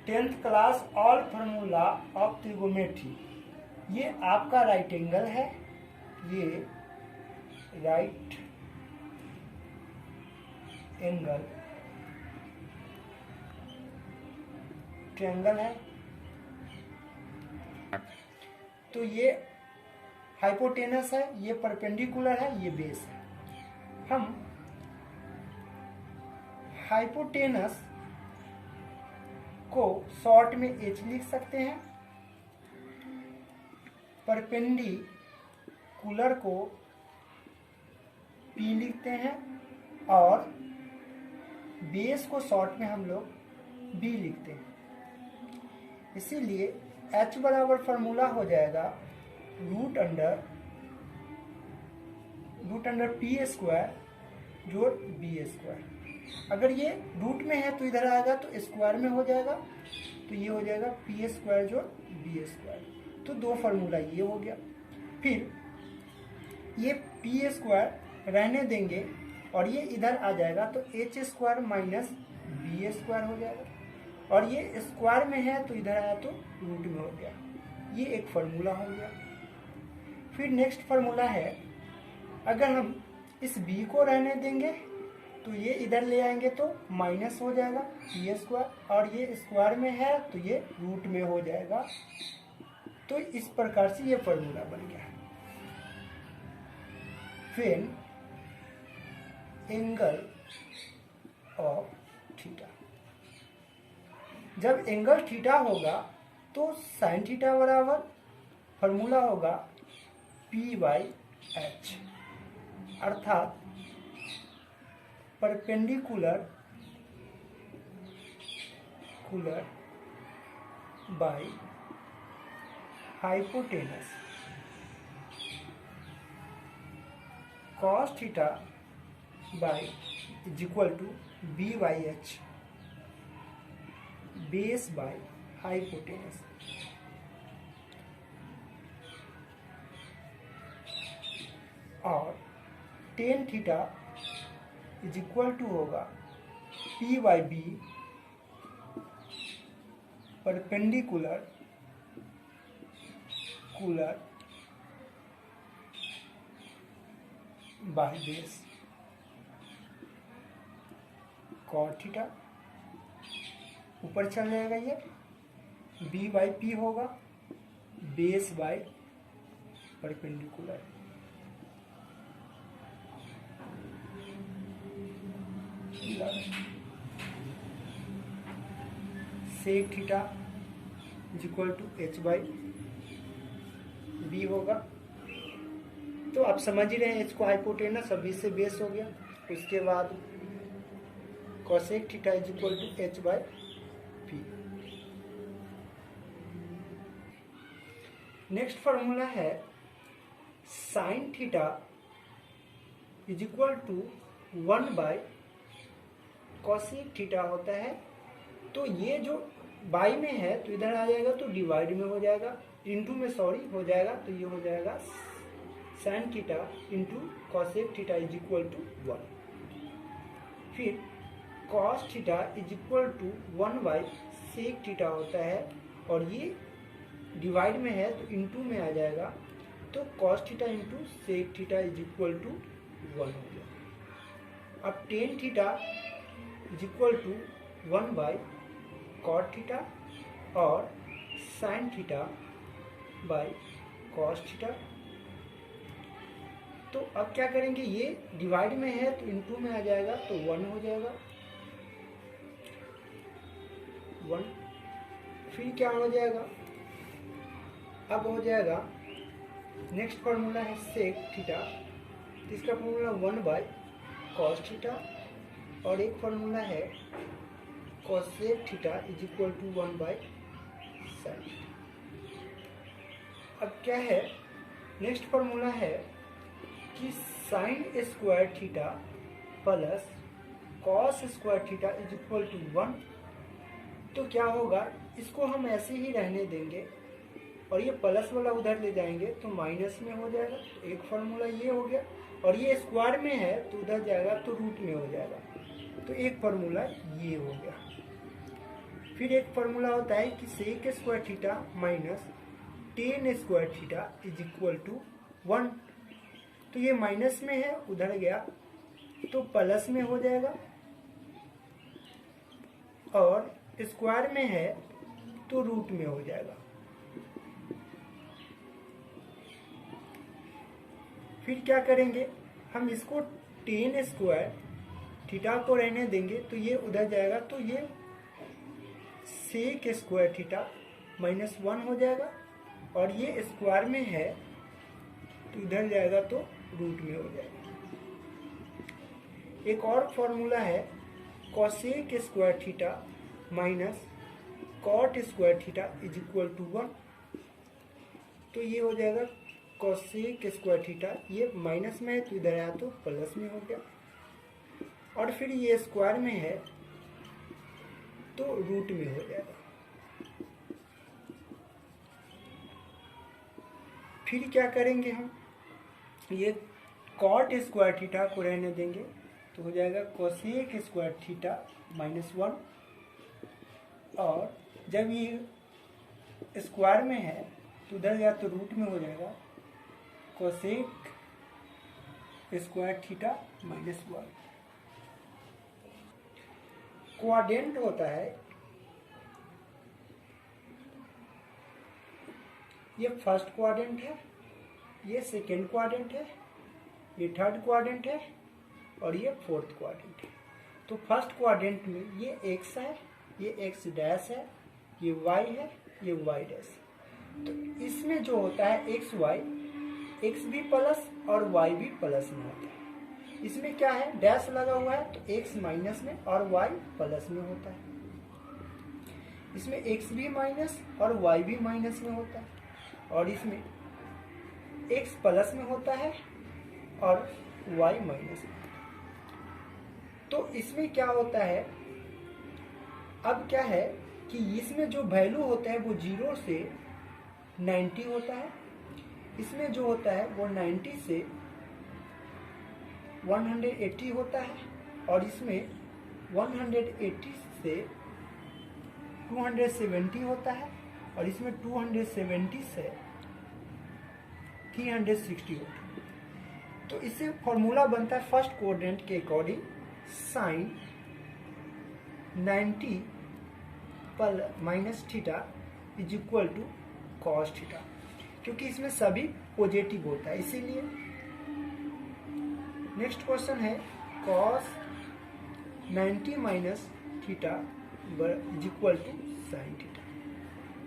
10th class all formula of trigonometry. ये आपका right angle है, ये राइट एंगल ट्रायंगल है। तो ये हाइपोटेनस है, ये परपेंडिकुलर है, ये बेस है। हम हाइपोटेनस को शॉर्ट में एच लिख सकते हैं, परपेंडिकुलर को पी लिखते हैं और बेस को शॉर्ट में हम लोग बी लिखते हैं। इसीलिए h बराबर फॉर्मूला हो जाएगा रूट अंडर पी स्क्वायर जोड़ बी स्क्वायर। अगर ये रूट में है तो इधर आएगा तो स्क्वायर में हो जाएगा, तो ये हो जाएगा पी स्क्वायर जोड़ बी स्क्वायर। तो दो फार्मूला ये हो गया। फिर ये पी स्क्वायर रहने देंगे और ये इधर आ जाएगा तो h square minus B square हो जाएगा, और ये स्क्वायर में है तो इधर आया तो रूट में हो गया। ये एक फार्मूला हो गया। फिर नेक्स्ट फार्मूला है, अगर हम इस b को रहने देंगे तो ये इधर ले आएंगे तो माइनस हो जाएगा पी स्क्वायर, और ये स्क्वायर में है तो ये रूट में हो जाएगा। तो इस प्रकार से ये फार्मूला बन गया। फिर एंगल ऑफ थीटा, जब एंगल थीटा होगा तो साइन थीटा बराबर फार्मूला होगा पी बाई एच, अर्थात perpendicular by hypotenuse cos theta by is equal to B by H base by hypotenuse. और tan theta is equal to होगा P by B perpendicular by base cot theta. ऊपर चल जाएगा, ये B by P होगा base by perpendicular. Sec theta is equal to H by B होगा। तो आप समझ ही रहे हैं, एच को हाइपोटेनस और बी से बेस हो गया। उसके बाद cosec theta is equal to H by P. Next formula है sine theta is equal to 1 by cosec theta होता है। तो ये जो बाई में है तो इधर आ जाएगा तो डिवाइड में हो जाएगा, इंटू में सॉरी हो जाएगा, तो ये हो जाएगा sine theta into cosec theta is equal to 1। फिर cos theta is equal to 1 by sec theta होता है, और ये डिवाइड में है तो इंटू में आ जाएगा, तो cos theta into sec theta is equal to 1 हो गया। अब tan theta is equal to 1 by cot theta और sine theta by cos theta. तो अब क्या करेंगे, ये डिवाइड में है तो इंटू में आ जाएगा तो 1 हो जाएगा 1। फिर क्या हो जाएगा, अब हो जाएगा नेक्स्ट फार्मूला है सेक थीटा, इसका फार्मूला 1 बाई कॉस थीटा, और एक फार्मूला है cosec theta is equal to 1 by sine. अब क्या है, नेक्स्ट फार्मूला है कि sine square theta plus cos square theta is equal to 1। तो क्या होगा, इसको हम ऐसे ही रहने देंगे और ये प्लस वाला उधर ले जाएंगे तो माइनस में हो जाएगा। तो एक फार्मूला ये हो गया, और ये स्क्वायर में है तो उधर जाएगा तो रूट में हो जाएगा। तो एक फार्मूला ये हो गया। फिर एक फॉर्मूला होता है कि sec square theta minus tan square theta is equal to 1। तो ये माइनस में है, उधर गया तो प्लस में हो जाएगा, और स्क्वायर में है तो रूट में हो जाएगा। फिर क्या करेंगे, हम इसको टेन स्क्वायर थीटा को रहने देंगे तो ये उधर जाएगा, तो ये सेक स्क्वायर थीटा माइनस 1 हो जाएगा, और ये स्क्वायर में है तो इधर जाएगा तो रूट में हो जाएगा। एक और फॉर्मूला है cosec square theta minus cot square theta is equal to 1। तो ये हो जाएगा कॉसेक स्क्वायर थीटा, ये माइनस में है तो इधर आया तो प्लस में हो गया, और फिर ये स्क्वायर में है तो रूट में हो जाएगा। फिर क्या करेंगे, हम ये कॉट स्क्वायर थीटा को रहने देंगे तो हो जाएगा कोसेक स्क्वायर थीटा माइनस 1, और जब ये स्क्वायर में है तो उधर गया तो रूट में हो जाएगा cosec square theta minus 1। Quadrant होता है, ये फर्स्ट क्वाड्रेंट है, ये सेकेंड क्वाड्रेंट है, ये थर्ड क्वाड्रेंट है, और ये फोर्थ क्वाड्रेंट है। तो फर्स्ट क्वाड्रेंट में ये एक्स है, ये एक्स डैश है, ये वाई है, ये वाई डैश। तो इसमें जो होता है एक्स वाई, एक्स भी प्लस और वाई भी प्लस में होता है। इसमें क्या है, डैश लगा हुआ है तो एक्स माइनस में और वाई प्लस में होता है। इसमें एक्स भी माइनस और वाई भी माइनस में होता है, और इसमें एक्स प्लस में होता है और वाई माइनस में। तो इसमें क्या होता है, अब क्या है कि इसमें जो वैल्यू होता है वो 0 से 90 होता है, इसमें जो होता है वो 90 से 180 होता है, और इसमें 180 से 270 होता है, और इसमें 270 से 360 होता है। तो इससे फॉर्मूला बनता है फर्स्ट क्वाड्रेंट के according sine 90 minus theta is equal to cos theta, क्योंकि इसमें सभी पॉजिटिव होता है इसीलिए। नेक्स्ट क्वेश्चन है cos 90 minus theta is equal to sine theta.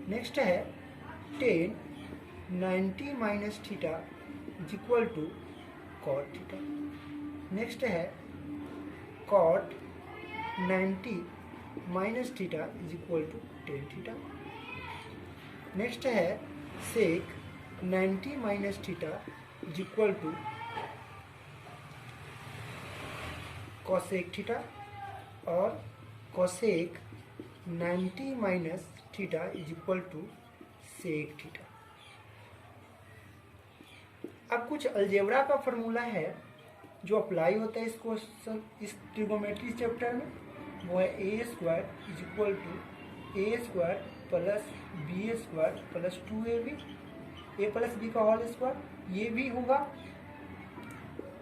Next है tan 90 minus theta is equal to cot theta. Next है cot 90 minus theta is equal to tan theta. Next है sec 90 minus theta is equal to cosec theta, और cosec 90 minus theta is equal to sec theta. अब कुछ algebra का formula है जो apply होता है इस क्वेश्चन, इस ट्रिगोमेट्री चैप्टर में, वो है A square is equal to A square plus B square plus 2ab, A plus B का होल स्क्वायर ये भी होगा,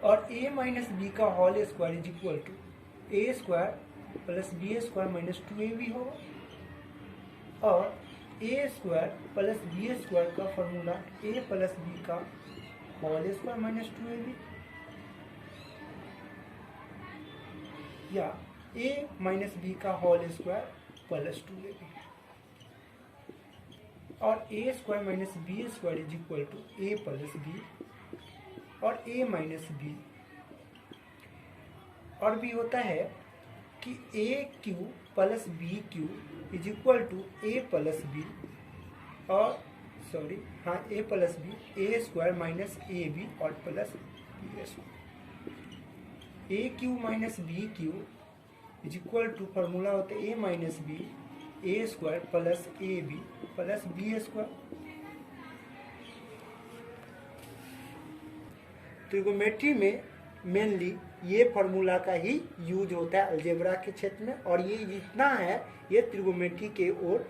और a माइनस बी का whole square is equal to A square plus B square minus 2ab होगा, और A square plus B square का formula a plus B का होल स्क्वायर माइनस 2ab, या a माइनस बी का whole square plus 2ab, और a square minus B square is equal to a plus B और a minus B. और भी होता है कि A cube plus B cube is equal to A plus B, और A plus B A square minus A B और plus B square. A cube minus B cube is equal to formula होता है A minus B A square plus A B plus B square. Trigonometry में mainly ये formula का ही use होता है algebra के क्षेत्र में, और ये जितना है ये त्रिगोनोमेट्री के ओर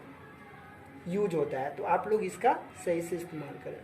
यूज होता है। तो आप लोग इसका सही से इस्तेमाल करें।